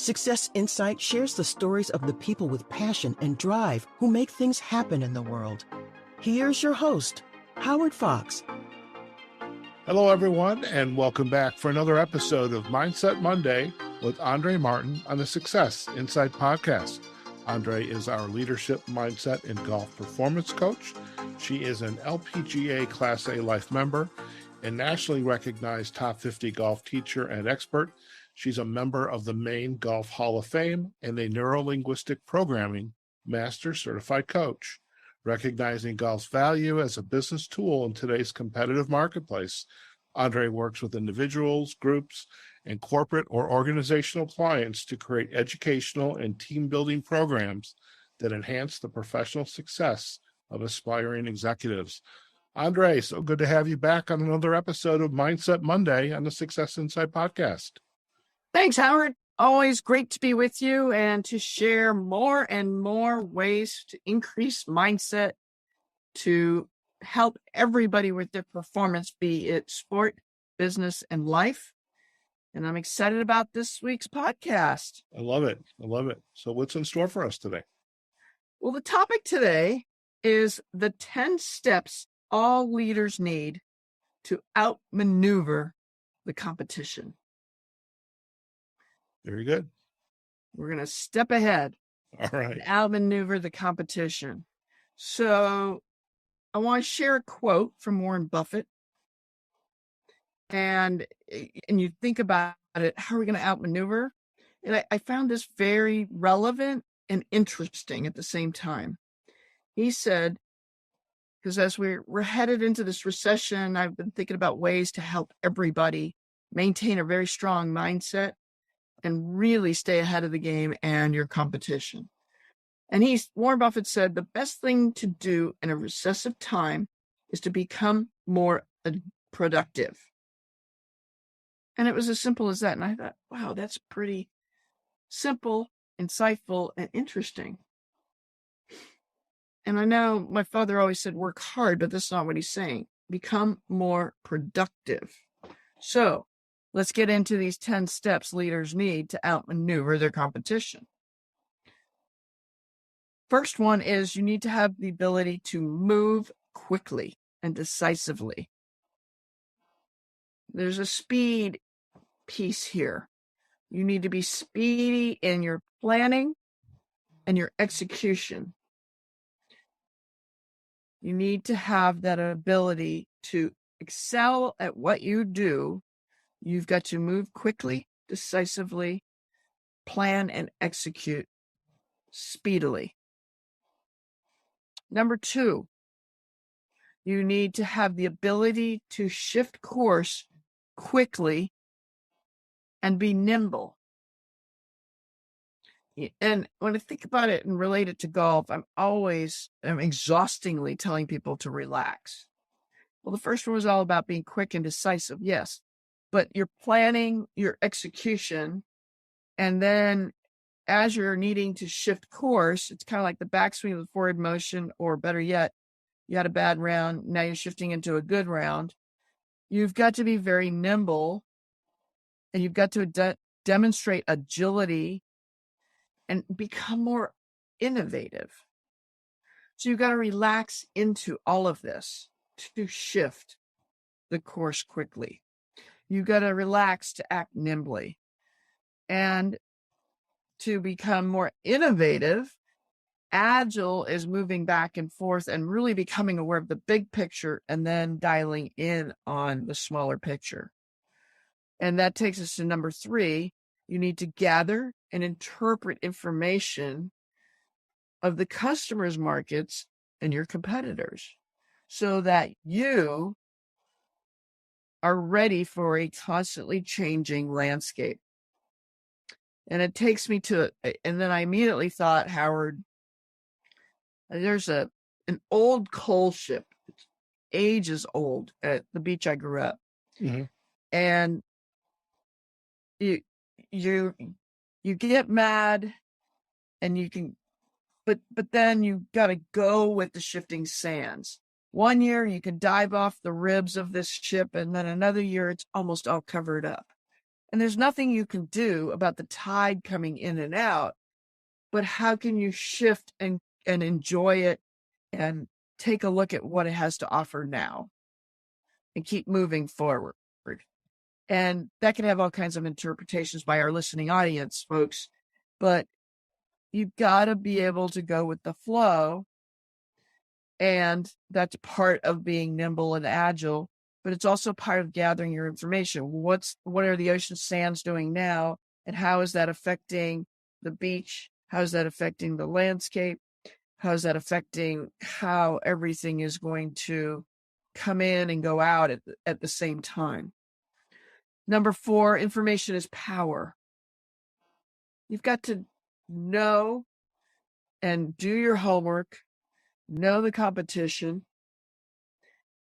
Success Insight shares the stories of the people with passion and drive who make things happen in the world. Here's your host, Howard Fox. Hello, everyone, and welcome back for another episode of Mindset Monday with Andrée Martin on the Success Insight podcast. Andrée is our leadership, mindset, and golf performance coach. She is an LPGA Class A Life member and nationally recognized top 50 golf teacher and expert. She's a member of the Maine Golf Hall of Fame and a neuro-linguistic programming master certified coach. Recognizing golf's value as a business tool in today's competitive marketplace, Andrée works with individuals, groups, and corporate or organizational clients to create educational and team-building programs that enhance the professional success of aspiring executives. Andrée, so good to have you back on another episode of Mindset Monday on the Success Insight podcast. Thanks, Howard. Always great to be with you and to share more and more ways to increase mindset to help everybody with their performance, be it sport, business, and life. And I'm excited about this week's podcast. I love it. So what's in store for us today? Well, the topic today is the 10 steps all leaders need to outmaneuver the competition. Very good. We're going to step ahead. All right. And outmaneuver the competition. So I want to share a quote from Warren Buffett. And you think about it, how are we going to outmaneuver? And I found this very relevant and interesting at the same time. He said, because as we're headed into this recession, I've been thinking about ways to help everybody maintain a very strong mindset and really stay ahead of the game and your competition. And Warren Buffett said, the best thing to do in a recessive time is to become more productive. And it was as simple as that. And I thought, wow, that's pretty simple, insightful, and interesting. And I know my father always said, work hard, but that's not what he's saying. Become more productive. So let's get into these 10 steps leaders need to outmaneuver their competition. First one is you need to have the ability to move quickly and decisively. There's a speed piece here. You need to be speedy in your planning and your execution. You need to have that ability to excel at what you do. You've got to move quickly, decisively, plan and execute speedily. Number 2, you need to have the ability to shift course quickly and be nimble. And when I think about it and relate it to golf, I'm exhaustingly telling people to relax. Well, the first one was all about being quick and decisive, yes. But your planning, your execution, and then as you're needing to shift course, it's kind of like the backswing of the forward motion, or better yet, you had a bad round, now you're shifting into a good round. You've got to be very nimble, and you've got to demonstrate agility and become more innovative. So you've got to relax into all of this to shift the course quickly. You've got to relax to act nimbly. And to become more innovative, agile is moving back and forth and really becoming aware of the big picture and then dialing in on the smaller picture. And that takes us to number 3. You need to gather and interpret information of the customers' markets and your competitors so that you are ready for a constantly changing landscape. And it takes me to, and then I immediately thought, Howard, there's an old coal ship, it's ages old, at the beach I grew up. Mm-hmm. And you get mad and you can, but then you got to go with the shifting sands. One year you can dive off the ribs of this ship, and then another year it's almost all covered up. And there's nothing you can do about the tide coming in and out, but how can you shift and enjoy it and take a look at what it has to offer now and keep moving forward? And that can have all kinds of interpretations by our listening audience, folks, but you've got to be able to go with the flow. And that's part of being nimble and agile, but it's also part of gathering your information. What are the ocean sands doing now? And how is that affecting the beach? How is that affecting the landscape? How is that affecting how everything is going to come in and go out at the same time? Number 4, information is power. You've got to know and do your homework, know the competition,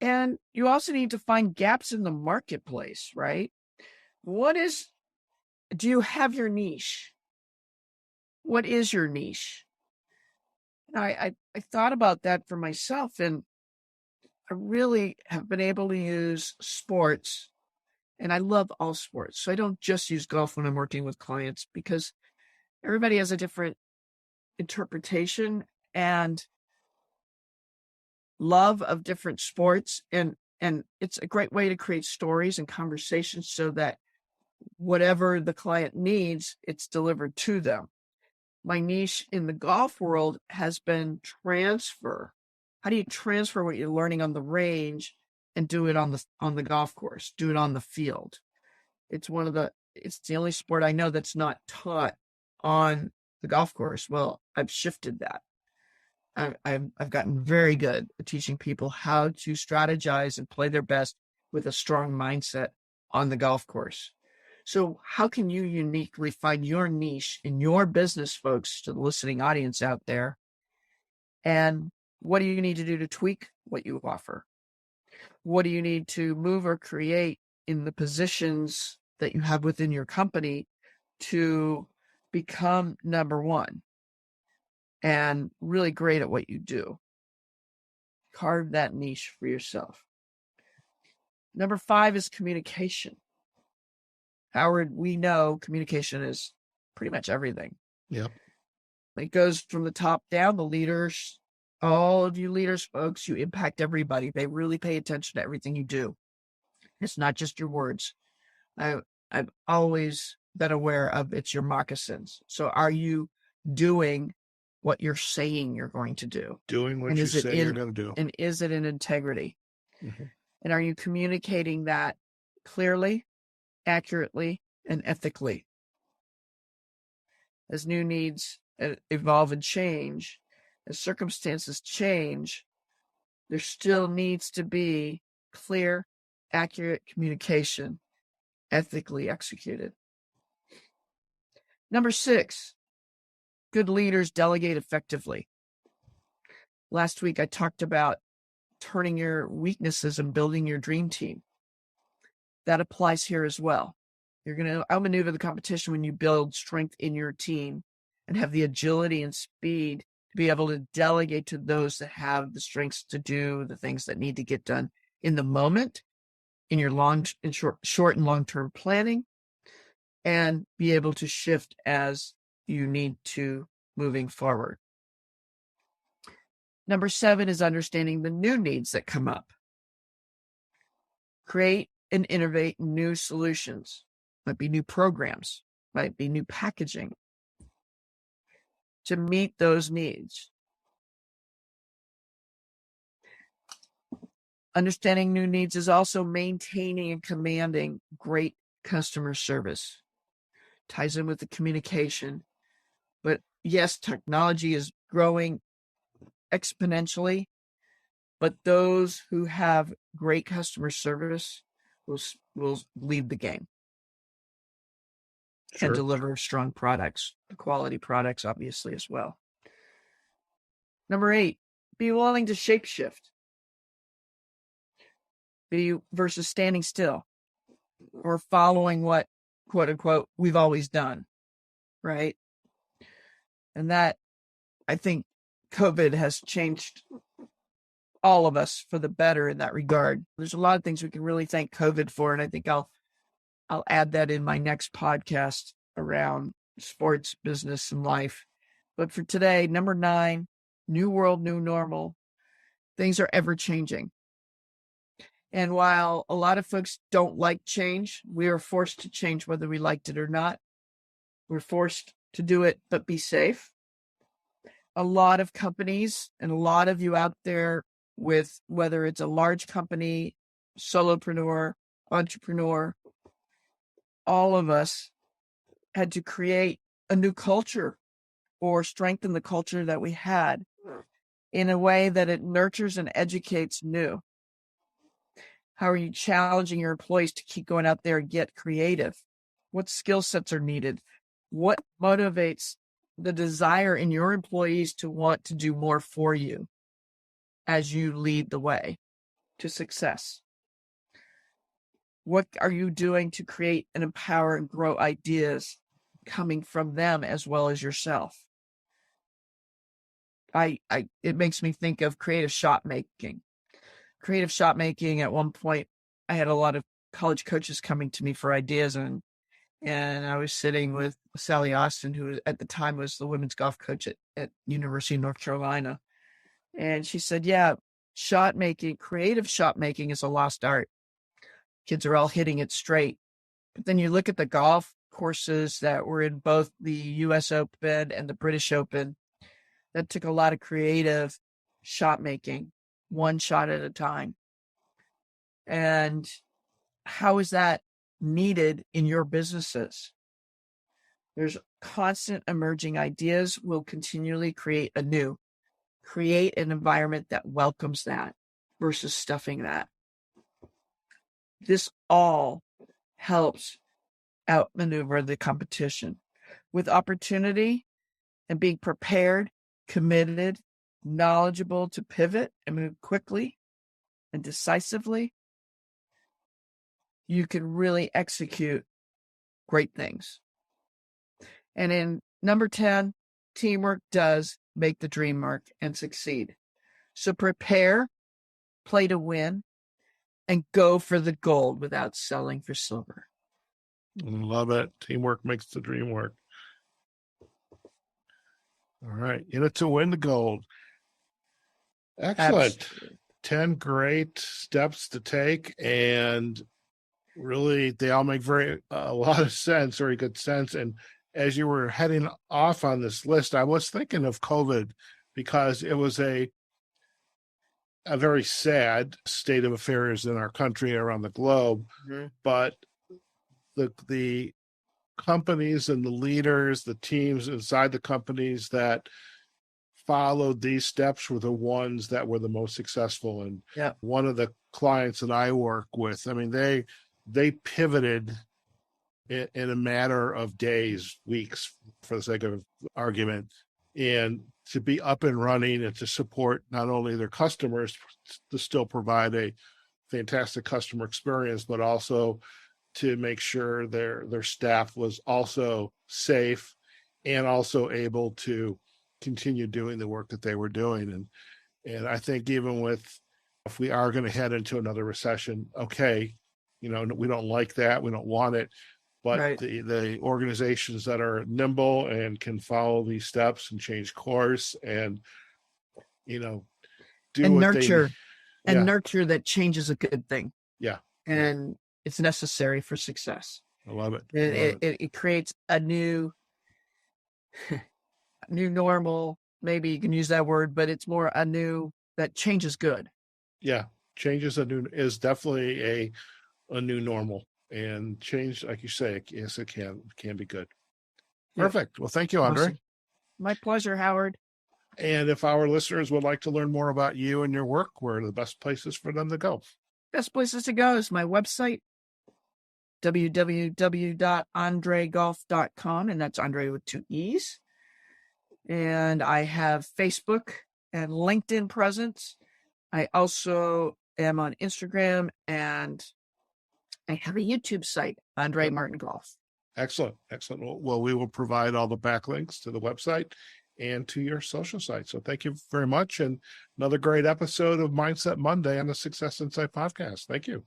and you also need to find gaps in the marketplace, right? Do you have your niche? What is your niche? And I thought about that for myself, and I really have been able to use sports, and I love all sports. So I don't just use golf when I'm working with clients because everybody has a different interpretation and love of different sports. And it's a great way to create stories and conversations so that whatever the client needs, it's delivered to them. My niche in the golf world has been transfer. How do you transfer what you're learning on the range and do it on the golf course, do it on the field? It's the only sport I know that's not taught on the golf course. Well, I've shifted that. I've gotten very good at teaching people how to strategize and play their best with a strong mindset on the golf course. So how can you uniquely find your niche in your business, folks, to the listening audience out there? And what do you need to do to tweak what you offer? What do you need to move or create in the positions that you have within your company to become number one and really great at what you do? Carve that niche for yourself. Number 5 is communication. Howard, we know communication is pretty much everything. Yep. It goes from the top down, the leaders, all of you leaders, folks, you impact everybody. They really pay attention to everything you do. It's not just your words. I've always been aware of it's your moccasins. So are you doing what you're saying you're going to do? Doing what you say you're going to do. And is it in integrity? Mm-hmm. And are you communicating that clearly, accurately, and ethically? As new needs evolve and change, as circumstances change, there still needs to be clear, accurate communication, ethically executed. Number 6, good leaders delegate effectively. Last week, I talked about turning your weaknesses and building your dream team. That applies here as well. You're going to outmaneuver the competition when you build strength in your team and have the agility and speed to be able to delegate to those that have the strengths to do the things that need to get done in the moment, in your short and long-term planning, and be able to shift as you need to moving forward. Number 7 is understanding the new needs that come up. Create and innovate new solutions. Might be new programs, might be new packaging to meet those needs. Understanding new needs is also maintaining and commanding great customer service. Ties in with the communication. But yes, technology is growing exponentially, but those who have great customer service will lead the game. Sure. And deliver strong products, quality products, obviously, as well. Number 8, be willing to shapeshift. Versus standing still or following what, quote unquote, we've always done, right? And that, I think COVID has changed all of us for the better in that regard. There's a lot of things we can really thank COVID for, and I think I'll I'll add that in my next podcast around sports, business, and life. But for today, number 9, new world, new normal. Things are ever changing. And while a lot of folks don't like change, we are forced to change whether we liked it or not. We're forced to do it, but be safe. A lot of companies and a lot of you out there with whether it's a large company, solopreneur, entrepreneur, all of us had to create a new culture or strengthen the culture that we had in a way that it nurtures and educates new. How are you challenging your employees to keep going out there and get creative? What skill sets are needed? What motivates the desire in your employees to want to do more for you as you lead the way to success? What are you doing to create and empower and grow ideas coming from them as well as yourself? It makes me think of creative shop making. Creative shop making, at one point, I had a lot of college coaches coming to me for ideas, and I was sitting with Sally Austin, who at the time was the women's golf coach at University of North Carolina. And she said, yeah, shot making, creative shot making is a lost art. Kids are all hitting it straight. But then you look at the golf courses that were in both the US Open and the British Open, that took a lot of creative shot making, one shot at a time. And how is that needed in your businesses? There's constant emerging ideas. Will continually create an environment that welcomes that versus stuffing that. This all helps outmaneuver the competition with opportunity and being prepared, committed, knowledgeable to pivot and move quickly and decisively. You can really execute great things. And in number 10, teamwork does make the dream work and succeed. So prepare, play to win, and go for the gold without selling for silver. Love it. Teamwork makes the dream work. All right. In it to win the gold. Excellent. Absolutely. 10 great steps to take, and really they all make a lot of sense, very good sense. And as you were heading off on this list, I was thinking of COVID, because it was a very sad state of affairs in our country, around the globe. Mm-hmm. But the companies and the leaders, the teams inside the companies that followed these steps were the ones that were the most successful. And one of the clients that I work with, I mean, they pivoted in a matter of days, weeks, for the sake of argument, and to be up and running and to support not only their customers to still provide a fantastic customer experience, but also to make sure their staff was also safe and also able to continue doing the work that they were doing. And I think even if we are going to head into another recession, okay, we don't like that, we don't want it, but right. the organizations that are nimble and can follow these steps and change course and do and nurture nurture that change is a good thing. Yeah. And it's necessary for success. I love it. It creates a new normal. Maybe you can use that word, but it's more that change is good. Yeah. Change is definitely a new normal, and change, like you say, yes, it can be good. Perfect. Well, thank you, Andrée. Awesome. My pleasure, Howard. And if our listeners would like to learn more about you and your work, where are the best places for them to go? Best places to go is my website, www.andreegolf.com, and that's Andrée with 2 E's. And I have Facebook and LinkedIn presence. I also am on Instagram, and I have a YouTube site, Andrée Martin Golf. Excellent. Well, we will provide all the backlinks to the website and to your social site. So thank you very much. And another great episode of Mindset Monday on the Success Insight podcast. Thank you.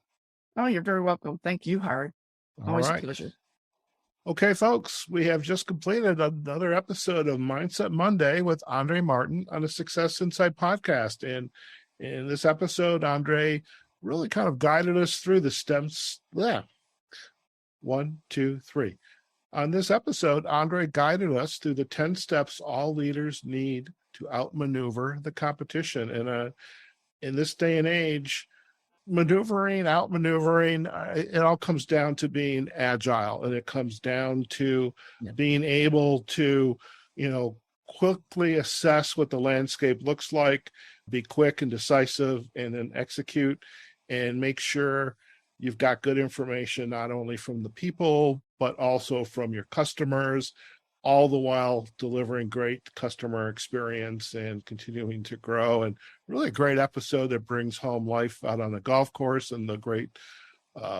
Oh, you're very welcome. Thank you, Howard. All Always a right. pleasure. Okay, folks, we have just completed another episode of Mindset Monday with Andrée Martin on the Success Insight podcast. And in this episode, Andrée really kind of guided us through the steps. Yeah. 1, 2, 3. On this episode, Andrée guided us through the 10 steps all leaders need to outmaneuver the competition. And in this day and age, outmaneuvering, it all comes down to being agile, and it comes down to being able to, quickly assess what the landscape looks like, be quick and decisive, and then execute and make sure you've got good information, not only from the people, but also from your customers, all the while delivering great customer experience and continuing to grow. And really a great episode that brings home life out on the golf course and the great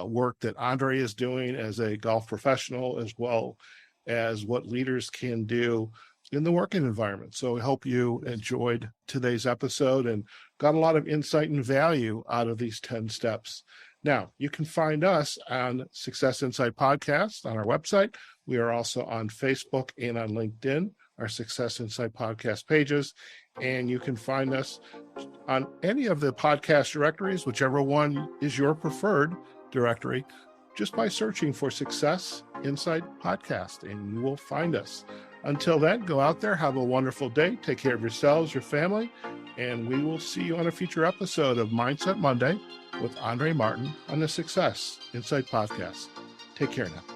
work that Andrée is doing as a golf professional, as well as what leaders can do in the working environment. So we hope you enjoyed today's episode and got a lot of insight and value out of these 10 steps. Now, you can find us on Success Insight Podcast on our website. We are also on Facebook and on LinkedIn, our Success Insight Podcast pages. And you can find us on any of the podcast directories, whichever one is your preferred directory, just by searching for Success Insight Podcast, and you will find us. Until then, go out there, have a wonderful day, take care of yourselves, your family, and we will see you on a future episode of Mindset Monday with Andrée Martin on the Success Insight Podcast. Take care now.